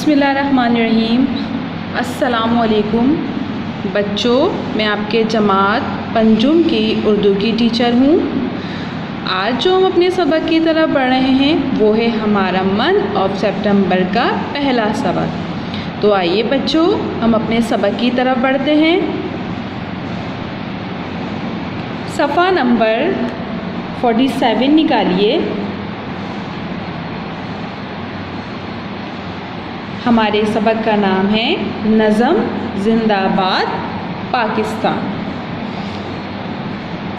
बिस्मिल्लाहिर्रहमानिर्रहीम। अस्सलामुअलैकुम बच्चों, मैं आपके जमात पंजुम की उर्दू की टीचर हूँ। आज जो हम अपने सबक की तरफ बढ़ रहे हैं वो है हमारा मंथ ऑफ सितंबर का पहला सबक। तो आइए बच्चों, हम अपने सबक की तरफ बढ़ते हैं। सफ़ा नंबर 47 निकालिए। हमारे सबक का नाम है नज़म जिंदाबाद पाकिस्तान।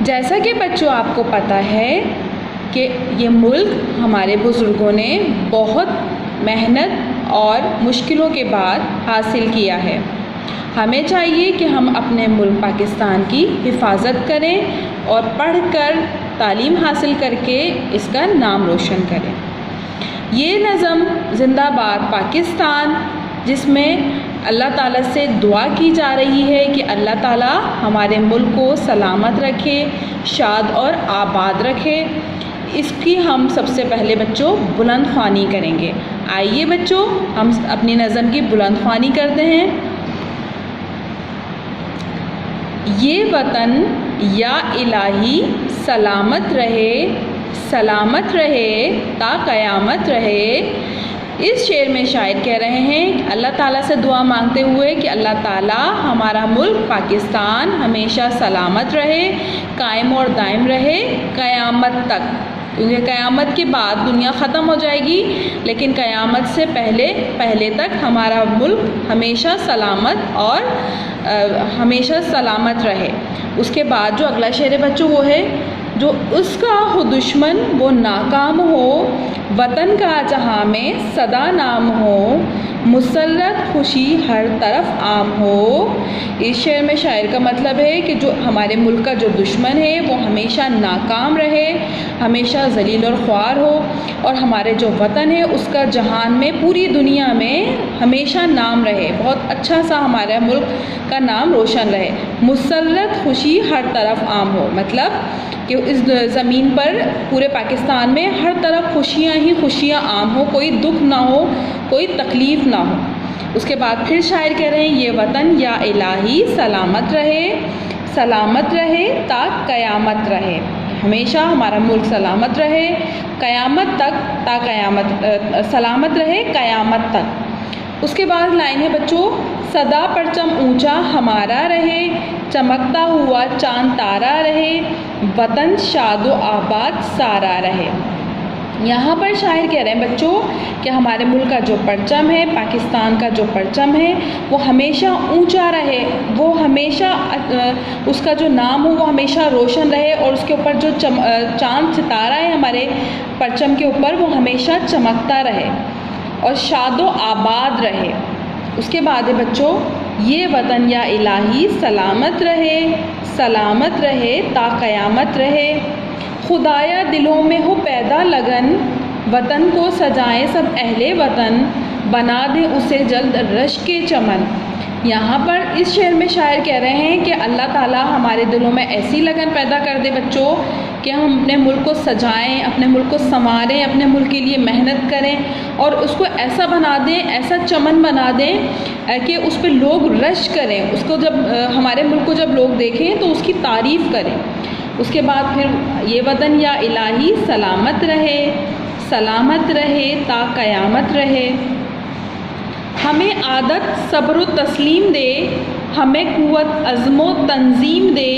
जैसा कि बच्चों आपको पता है कि ये मुल्क हमारे बुज़ुर्गों ने बहुत मेहनत और मुश्किलों के बाद हासिल किया है। हमें चाहिए कि हम अपने मुल्क पाकिस्तान की हिफाजत करें और पढ़कर तालीम हासिल करके इसका नाम रोशन करें। ये नज़म जिंदाबाद पाकिस्तान, जिसमें अल्लाह ताला से दुआ की जा रही है कि अल्लाह ताला हमारे मुल्क को सलामत रखे, शाद और आबाद रखे, इसकी हम सबसे पहले बच्चों बुलंद ख्वानी करेंगे। आइए बच्चों, हम अपनी नज़म की बुलंद ख्वानी करते हैं। ये वतन या इलाही सलामत रहे, सलामत रहे ता क़यामत रहे। इस शेर में शायर कह रहे हैं अल्लाह ताला से दुआ मांगते हुए कि अल्लाह ताला हमारा मुल्क पाकिस्तान हमेशा सलामत रहे, कायम और दायम रहे क़यामत तक, क्योंकि क़यामत के बाद दुनिया ख़त्म हो जाएगी, लेकिन क़यामत से पहले तक हमारा मुल्क हमेशा सलामत और हमेशा सलामत रहे। उसके बाद जो अगला शेर है बच्चों वो है, जो उसका हो दुश्मन वो नाकाम हो, वतन का जहाँ में सदा नाम हो, मुसल्लत खुशी हर तरफ आम हो। इस शेर में शायर का मतलब है कि जो हमारे मुल्क का जो दुश्मन है वो हमेशा नाकाम रहे, हमेशा ज़लील और ख्वार हो, और हमारे जो वतन है उसका जहान में पूरी दुनिया में हमेशा नाम रहे, बहुत अच्छा सा हमारे मुल्क का नाम रोशन रहे। मुसल्लत खुशी हर तरफ आम हो, मतलब कि इस ज़मीन पर पूरे पाकिस्तान में हर तरफ खुशियाँ ही खुशियाँ आम हो, कोई दुख ना हो, कोई तकलीफ़ ना हो। उसके बाद फिर शायर कह रहे हैं ये वतन या इलाही सलामत रहे, सलामत रहे ता क़यामत रहे, हमेशा हमारा मुल्क सलामत रहे क़यामत तक, ता क़यामत सलामत रहे क़यामत तक। उसके बाद लाइन है बच्चों, सदा परचम ऊंचा हमारा रहे, चमकता हुआ चांद तारा रहे, वतन शादो आबाद सारा रहे। यहाँ पर शायर कह रहे हैं बच्चों कि हमारे मुल्क का जो परचम है, पाकिस्तान का जो परचम है वो हमेशा ऊंचा रहे, वो हमेशा उसका जो नाम हो वो हमेशा रोशन रहे, और उसके ऊपर जो चांद सितारा है हमारे परचम के ऊपर वो हमेशा चमकता रहे और शादो आबाद रहे। उसके बाद है बच्चों, ये वतन या इलाही सलामत रहे, सलामत रहे ता क़यामत रहे, खुदाया दिलों में हो पैदा लगन, वतन को सजाएं सब अहले वतन, बना दें उसे जल्द रश के चमन। यहाँ पर इस शेर में शायर कह रहे हैं कि अल्लाह ताला हमारे दिलों में ऐसी लगन पैदा कर दे बच्चों कि हम अपने मुल्क को सजाएं, अपने मुल्क को संवारें, अपने मुल्क के लिए मेहनत करें और उसको ऐसा बना दें, ऐसा चमन बना दें कि उस पर लोग रश करें, उसको जब हमारे मुल्क को जब लोग देखें तो उसकी तारीफ़ करें। उसके बाद फिर ये वतन या इलाही सलामत रहे, सलामत रहे ता क़यामत रहे, हमें आदत सब्र तस्लीम दे, हमें क़ुव्वत अज़्म तंज़ीम दे,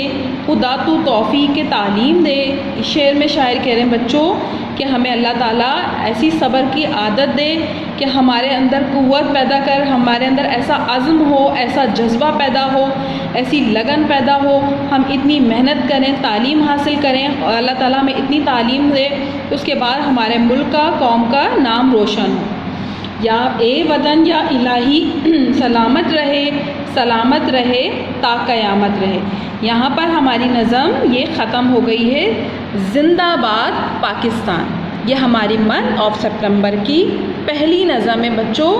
खुदा तू तौफ़ीक़ तालीम दे। इस शेर में शायर कह रहे हैं बच्चों कि हमें अल्लाह ताला ऐसी सब्र की आदत दे कि हमारे अंदर क़ुव्वत पैदा कर, हमारे अंदर ऐसा अज़्म हो, ऐसा जज्बा पैदा हो, ऐसी लगन पैदा हो, हम इतनी मेहनत करें, तालीम हासिल करें और अल्लाह ताला हमें इतनी तालीम दे कि उसके बाद हमारे मुल्क का, कौम का नाम रोशन हो। या ए वतन या इलाही सलामत रहे, सलामत रहे ता क़यामत रहे। यहाँ पर हमारी नज़म ये ख़त्म हो गई है। जिंदाबाद पाकिस्तान, ये हमारी मंथ ऑफ सितंबर की पहली नज़म है बच्चों,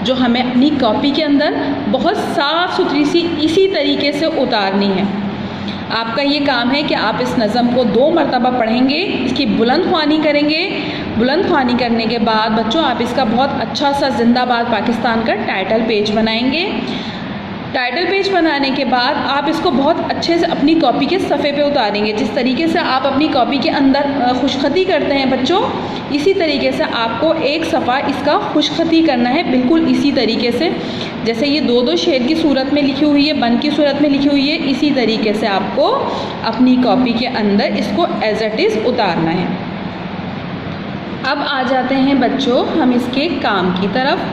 जो हमें अपनी कॉपी के अंदर बहुत साफ़ सुथरी सी इसी तरीके से उतारनी है। आपका ये काम है कि आप इस नज़म को 2 मरतबा पढ़ेंगे, इसकी बुलंद ख्वानी करेंगे, बुलंद ख्वानी करने के बाद बच्चों आप इसका बहुत अच्छा सा जिंदाबाद पाकिस्तान का टाइटल पेज बनाएंगे। टाइटल पेज बनाने के बाद आप इसको बहुत अच्छे से अपनी कॉपी के सफ़े पे उतारेंगे। जिस तरीके से आप अपनी कॉपी के अंदर खुशखती करते हैं बच्चों, इसी तरीके से आपको एक सफ़ा इसका खुशखती करना है, बिल्कुल इसी तरीके से। जैसे ये दो दो शेर की सूरत में लिखी हुई है, बन की सूरत में लिखी हुई है, इसी तरीके से आपको अपनी कॉपी के अंदर इसको एज इट इज़ उतारना है। अब आ जाते हैं बच्चों हम इसके काम की तरफ।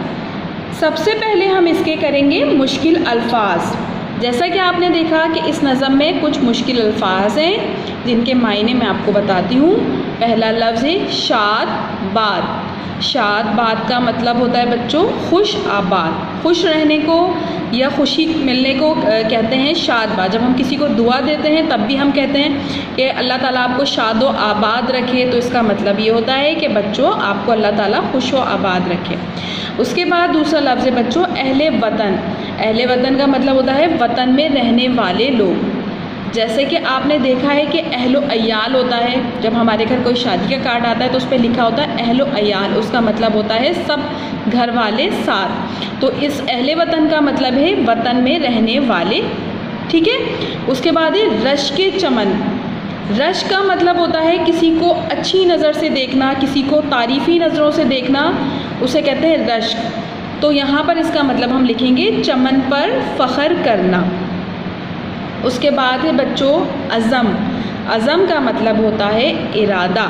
सबसे पहले हम इसके करेंगे मुश्किल अल्फाज। जैसा कि आपने देखा कि इस नज़म में कुछ मुश्किल अल्फाज हैं जिनके मायने मैं आपको बताती हूँ। पहला लफ्ज़ है शाद बाद। शाद बाद का मतलब होता है बच्चों खुश आबाद। खुश रहने को या खुशी मिलने को कहते हैं शाद बाद। जब हम किसी को दुआ देते हैं तब भी हम कहते हैं कि अल्लाह ताला आपको शाद व आबाद रखे, तो इसका मतलब ये होता है कि बच्चों आपको अल्लाह ताला खुश व आबाद रखे। उसके बाद दूसरा लफ्ज़ है बच्चों अहले वतन। अहले वतन का मतलब होता है वतन में रहने वाले लोग। जैसे कि आपने देखा है कि अहलो अयाल होता है, जब हमारे घर कोई शादी का कार्ड आता है तो उस पर लिखा होता है अहलो अयाल, उसका मतलब होता है सब घर वाले साथ। तो इस अहले वतन का मतलब है वतन में रहने वाले, ठीक है। उसके बाद है रश के चमन। रश का मतलब होता है किसी को अच्छी नज़र से देखना, किसी को तारीफ़ी नज़रों से देखना, उसे कहते हैं रश्क। तो यहाँ पर इसका मतलब हम लिखेंगे चमन पर फ़ख्र करना। उसके बाद है बच्चों अज़म। अज़म का मतलब होता है इरादा।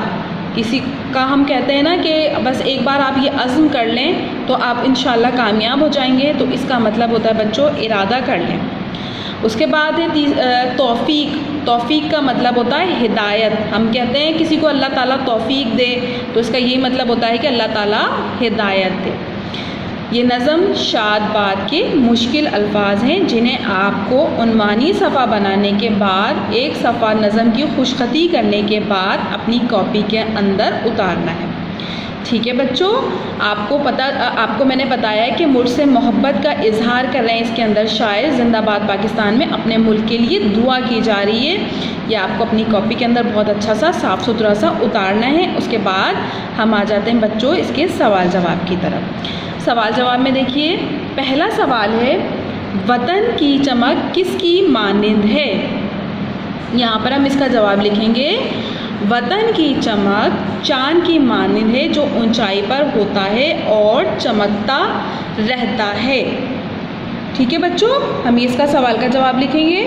किसी का हम कहते हैं ना कि बस एक बार आप ये अज़्म कर लें तो आप इंशाल्लाह कामयाब हो जाएंगे, तो इसका मतलब होता है बच्चों इरादा कर लें। उसके बाद है तौफ़ीक। तौफ़ीक का मतलब होता है हिदायत। हम कहते हैं किसी को अल्लाह ताला तौफ़ीक दे, तो इसका ये मतलब होता है कि अल्लाह ताला हिदायत दे। ये नज़म शाद बाद के मुश्किल अल्फाज हैं जिन्हें आपको उन्वानी सफ़ा बनाने के बाद एक सफ़ा नज़म की खुशखती करने के बाद अपनी कॉपी के अंदर उतारना है, ठीक है बच्चों। आपको मैंने बताया है कि मुझसे मोहब्बत का इजहार कर रहे हैं इसके अंदर शायर। जिंदाबाद पाकिस्तान में अपने मुल्क के लिए दुआ की जा रही है। ये आपको अपनी कॉपी के अंदर बहुत अच्छा सा साफ़ सुथरा सा उतारना है। उसके बाद हम आ जाते हैं बच्चों इसके सवाल जवाब की तरफ। सवाल जवाब में देखिए, पहला सवाल है वतन की चमक किसकी मानिंद है। यहाँ पर हम इसका जवाब लिखेंगे वतन की चमक चाँद की मानिंद है जो ऊंचाई पर होता है और चमकता रहता है, ठीक है बच्चों। हम इसका सवाल का जवाब लिखेंगे।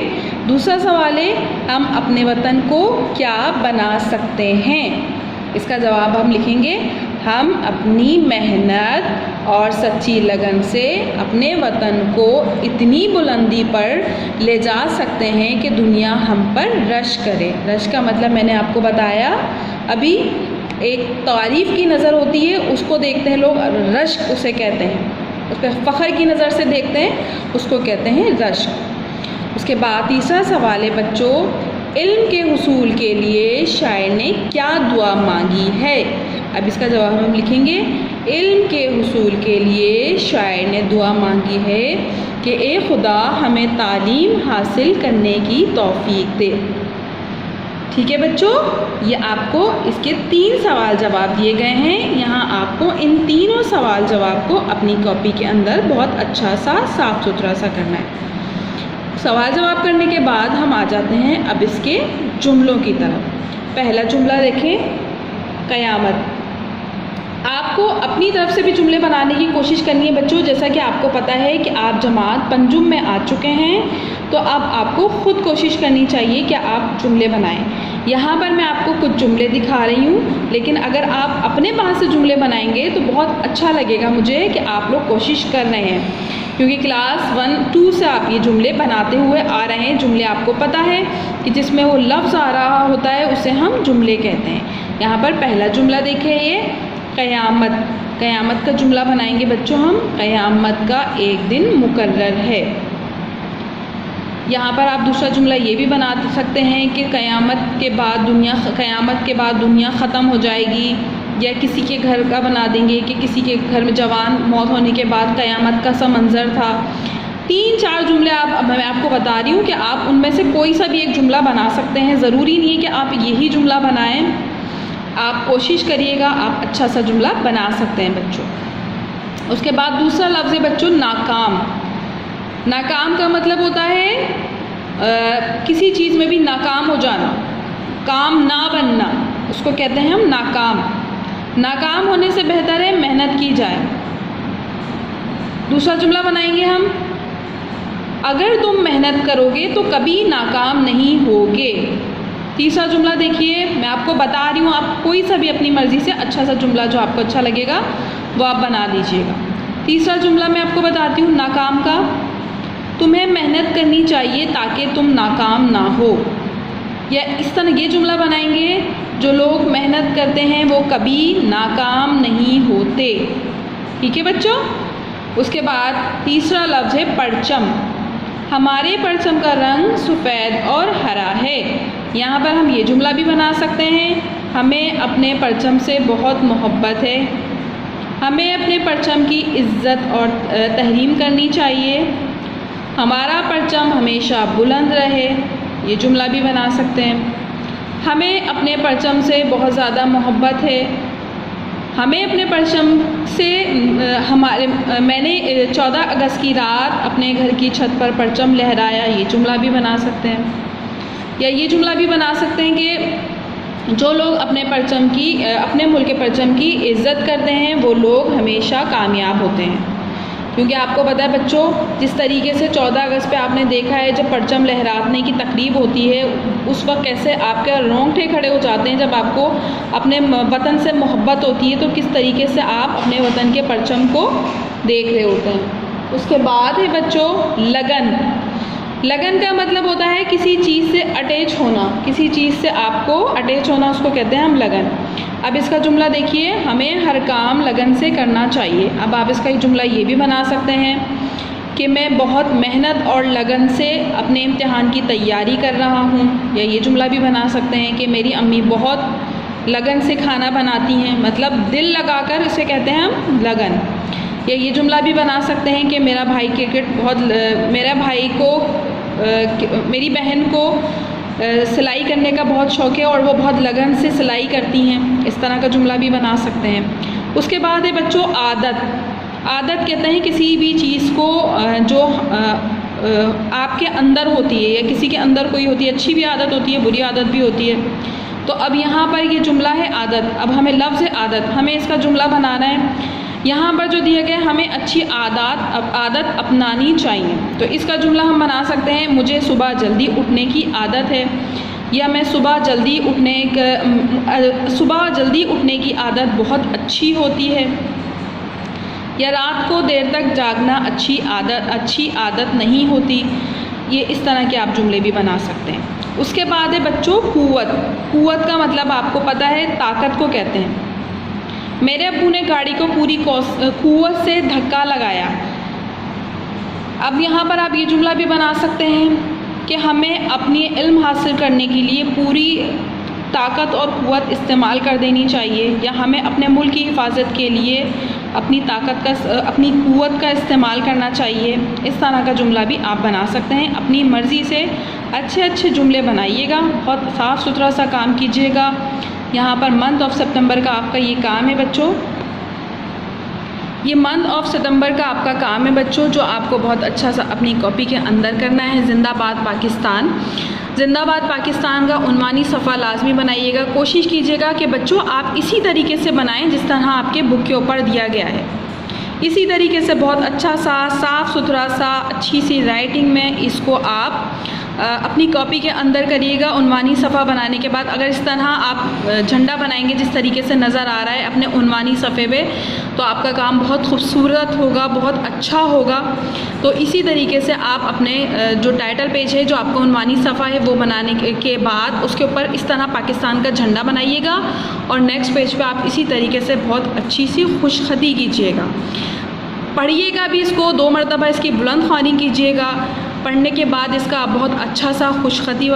दूसरा सवाल है हम अपने वतन को क्या बना सकते हैं। इसका जवाब हम लिखेंगे हम अपनी मेहनत और सच्ची लगन से अपने वतन को इतनी बुलंदी पर ले जा सकते हैं कि दुनिया हम पर रश करे। रश का मतलब मैंने आपको बताया अभी, एक तारीफ़ की नज़र होती है उसको देखते हैं लोग, रश उसे कहते हैं। उस पर फ़ख्र की नज़र से देखते हैं उसको कहते हैं रश। उसके बाद तीसरा सवाल है बच्चों इल्म के हुसूल के लिए शायर ने क्या दुआ मांगी है। अब इसका जवाब हम लिखेंगे इल्म के हुसूल के लिए शायर ने दुआ मांगी है कि ए खुदा हमें तालीम हासिल करने की तौफीक दे, ठीक है बच्चों। ये आपको इसके 3 सवाल जवाब दिए गए हैं। यहाँ आपको इन तीनों सवाल जवाब को अपनी कॉपी के अंदर बहुत अच्छा सा साफ़ सुथरा सा करना है। सवाल जवाब करने के बाद हम आ जाते हैं अब इसके जुमलों की तरफ। पहला जुमला देखें क़यामत। आपको अपनी तरफ से भी जुमले बनाने की कोशिश करनी है बच्चों। जैसा कि आपको पता है कि आप जमात पंजुम में आ चुके हैं, तो अब आपको ख़ुद कोशिश करनी चाहिए कि आप जुमले बनाएं। यहाँ पर मैं आपको कुछ जुमले दिखा रही हूँ, लेकिन अगर आप अपने पास से जुमले बनाएंगे तो बहुत अच्छा लगेगा मुझे कि आप लोग कोशिश कर रहे हैं, क्योंकि क्लास 1-2 से आप ये जुमले बनाते हुए आ रहे हैं। जुमले आपको पता है कि जिसमें वो लफ्ज़ आ रहा होता है उसे हम जुमले कहते हैं। यहाँ पर पहला जुमला देखिए, ये क़यामत। क़यामत का जुमला बनाएंगे बच्चों हम, क़यामत का एक दिन मुकर्रर है। यहाँ पर आप दूसरा जुमला ये भी बना सकते हैं कि क़यामत के बाद दुनिया ख़त्म हो जाएगी, या किसी के घर का बना देंगे कि किसी के घर में जवान मौत होने के बाद क़यामत का सा मंज़र था। 3-4 जुमले मैं आपको बता रही हूँ कि आप उनमें से कोई सा भी एक जुमला बना सकते हैं। ज़रूरी नहीं है कि आप यही जुमला बनाएं। आप कोशिश करिएगा, आप अच्छा सा जुमला बना सकते हैं बच्चों। उसके बाद दूसरा लफ्ज़ है बच्चों नाकाम। नाकाम का मतलब होता है किसी चीज़ में भी नाकाम हो जाना, काम ना बनना, उसको कहते हैं हम नाकाम। नाकाम होने से बेहतर है मेहनत की जाए। दूसरा जुमला बनाएंगे हम, अगर तुम मेहनत करोगे तो कभी नाकाम नहीं होगे। तीसरा जुमला देखिए, मैं आपको बता रही हूँ, आप कोई सा भी अपनी मर्ज़ी से अच्छा सा जुमला जो आपको अच्छा लगेगा वो आप बना दीजिएगा। तीसरा जुमला मैं आपको बताती हूँ नाकाम का, तुम्हें मेहनत करनी चाहिए ताकि तुम नाकाम ना हो। या इस तरह ये जुमला बनाएंगे, जो लोग मेहनत करते हैं वो कभी नाकाम नहीं होते। ठीक है बच्चों। उसके बाद तीसरा लफ्ज़ है परचम। हमारे परचम का रंग सफ़ेद और हरा है। यहाँ पर हम ये जुमला भी बना सकते हैं, हमें अपने परचम से बहुत मोहब्बत है, हमें अपने परचम की इज़्ज़त और तहरीम करनी चाहिए, हमारा परचम हमेशा बुलंद रहे। ये जुमला भी बना सकते हैं। हमें अपने परचम से बहुत ज़्यादा मोहब्बत है, हमें अपने परचम से मैंने 14 अगस्त की रात अपने घर की छत पर परचम लहराया। ये जुमला भी बना सकते हैं। या ये जुमला भी बना सकते हैं कि जो लोग अपने परचम की अपने मुल्क के परचम की इज़्ज़त करते हैं वो लोग हमेशा कामयाब होते हैं। क्योंकि आपको पता है बच्चों, जिस तरीके से 14 अगस्त पे आपने देखा है जब परचम लहराने की तकरीब होती है, उस वक्त कैसे आपके रोंगटे खड़े हो जाते हैं। जब आपको अपने वतन से मोहब्बत होती है तो किस तरीके से आप अपने वतन के परचम को देख रहे होते हैं। उसके बाद है बच्चों लगन। लगन का मतलब होता है किसी चीज़ से अटैच होना, किसी चीज़ से आपको अटैच होना, उसको कहते हैं हम लगन। अब इसका जुमला देखिए, हमें हर काम लगन से करना चाहिए। अब आप इसका एक जुमला ये भी बना सकते हैं कि मैं बहुत मेहनत और लगन से अपने इम्तिहान की तैयारी कर रहा हूँ। या ये जुमला भी बना सकते हैं कि मेरी अम्मी बहुत लगन से खाना बनाती हैं, मतलब दिल लगाकर इसे कहते हैं हम लगन। या ये जुमला भी बना सकते हैं कि मेरा भाई मेरी बहन को सिलाई करने का बहुत शौक़ है और वो बहुत लगन से सिलाई करती हैं। इस तरह का जुमला भी बना सकते हैं। उसके बाद है बच्चों आदत। आदत कहते हैं किसी भी चीज़ को जो आपके अंदर होती है या किसी के अंदर कोई होती है, अच्छी भी आदत होती है, बुरी आदत भी होती है। तो अब यहाँ पर ये जुमला है आदत। अब हमें लफ्ज़ है आदत, हमें इसका जुमला बनाना है। यहाँ पर जो दिया गया है, हमें अच्छी आदत अपनानी चाहिए। तो इसका जुमला हम बना सकते हैं, मुझे सुबह जल्दी उठने की आदत है। या मैं सुबह जल्दी उठने की आदत बहुत अच्छी होती है। या रात को देर तक जागना अच्छी आदत नहीं होती। ये इस तरह के आप जुमले भी बना सकते हैं। उसके बाद है बच्चों कुव्वत। कुव्वत का मतलब आपको पता है ताकत को कहते हैं। मेरे अब्बू ने गाड़ी को पूरी कुव्वत से धक्का लगाया। अब यहाँ पर आप ये जुमला भी बना सकते हैं कि हमें अपनी इल्म हासिल करने के लिए पूरी ताकत और कुव्वत इस्तेमाल कर देनी चाहिए। या हमें अपने मुल्क की हिफाजत के लिए अपनी कुव्वत का इस्तेमाल करना चाहिए। इस तरह का जुमला भी आप बना सकते हैं। अपनी मर्ज़ी से अच्छे जुमले बनाइएगा, बहुत साफ़ सुथरा सा काम कीजिएगा। यहाँ पर मंथ ऑफ सितंबर का आपका ये काम है बच्चों, ये मंथ ऑफ सितंबर का आपका काम है बच्चों, जो आपको बहुत अच्छा सा अपनी कॉपी के अंदर करना है। जिंदाबाद पाकिस्तान, जिंदाबाद पाकिस्तान का उन्वानी सफ़ा लाजमी बनाइएगा। कोशिश कीजिएगा कि बच्चों आप इसी तरीके से बनाएं जिस तरह आपके बुक के ऊपर दिया गया है। इसी तरीके से बहुत अच्छा सा साफ़ सुथरा सा अच्छी सी राइटिंग में इसको आप अपनी कॉपी के अंदर करिएगा। उन्वानी सफ़ा बनाने के बाद अगर इस तरह आप झंडा बनाएंगे जिस तरीके से नज़र आ रहा है अपने उन्वानी सफ़े पे, तो आपका काम बहुत खूबसूरत होगा, बहुत अच्छा होगा। तो इसी तरीके से आप अपने जो टाइटल पेज है, जो आपका उन्वानी सफ़ा है, वो बनाने के बाद उसके ऊपर इस तरह पाकिस्तान का झंडा बनाइएगा और नेक्स्ट पेज पे आप इसी तरीके से बहुत अच्छी सी खुशखती कीजिएगा। पढ़िएगा भी इसको, 2 मरतबा इसकी बुलंद ख़्वानी कीजिएगा। पढ़ने के बाद इसका आप बहुत अच्छा सा खुशखती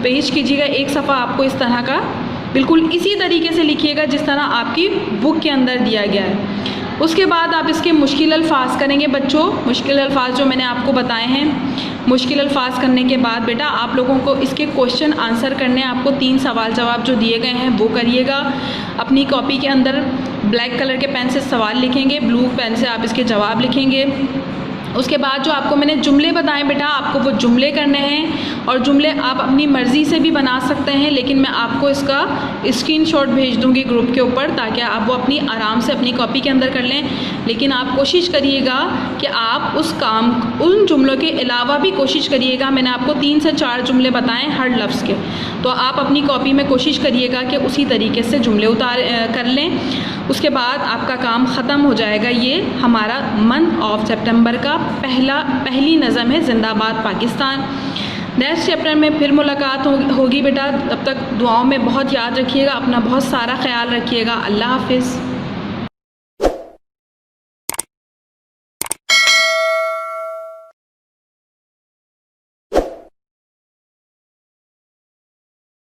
पेश कीजिएगा। एक सफ़ा आपको इस तरह का बिल्कुल इसी तरीके से लिखिएगा जिस तरह आपकी बुक के अंदर दिया गया है। उसके बाद आप इसके मुश्किल अल्फाज करेंगे बच्चों। मुश्किल अल्फाज जो मैंने आपको बताए हैं, मुश्किल अल्फाज करने के बाद बेटा आप लोगों को इसके क्वेश्चन आंसर करने हैं। आपको 3 सवाल जवाब जो दिए गए हैं वो करिएगा। अपनी कॉपी के अंदर ब्लैक कलर के पेन से सवाल लिखेंगे, ब्लू पेन से आप इसके जवाब लिखेंगे। उसके बाद जो आपको मैंने जुमले बताए बेटा, आपको वो जुमले करने हैं और जुमले आप अपनी मर्ज़ी से भी बना सकते हैं, लेकिन मैं आपको इसका स्क्रीनशॉट भेज दूंगी ग्रुप के ऊपर ताकि आप वो अपनी आराम से अपनी कॉपी के अंदर कर लें। लेकिन आप कोशिश करिएगा कि आप उन जुमलों के अलावा भी कोशिश करिएगा। मैंने आपको 3 से 4 जुमले बताएँ हर लफ्ज़ के, तो आप अपनी कॉपी में कोशिश करिएगा कि उसी तरीके से जुमले कर लें। उसके बाद आपका काम ख़त्म हो जाएगा। ये हमारा मंथ ऑफ सितंबर का पहली नज़म है, जिंदाबाद पाकिस्तान। नेक्स्ट चैप्टर में फिर मुलाकात होगी बेटा। तब तक दुआओं में बहुत याद रखिएगा, अपना बहुत सारा ख्याल रखिएगा। अल्लाह हाफिज़।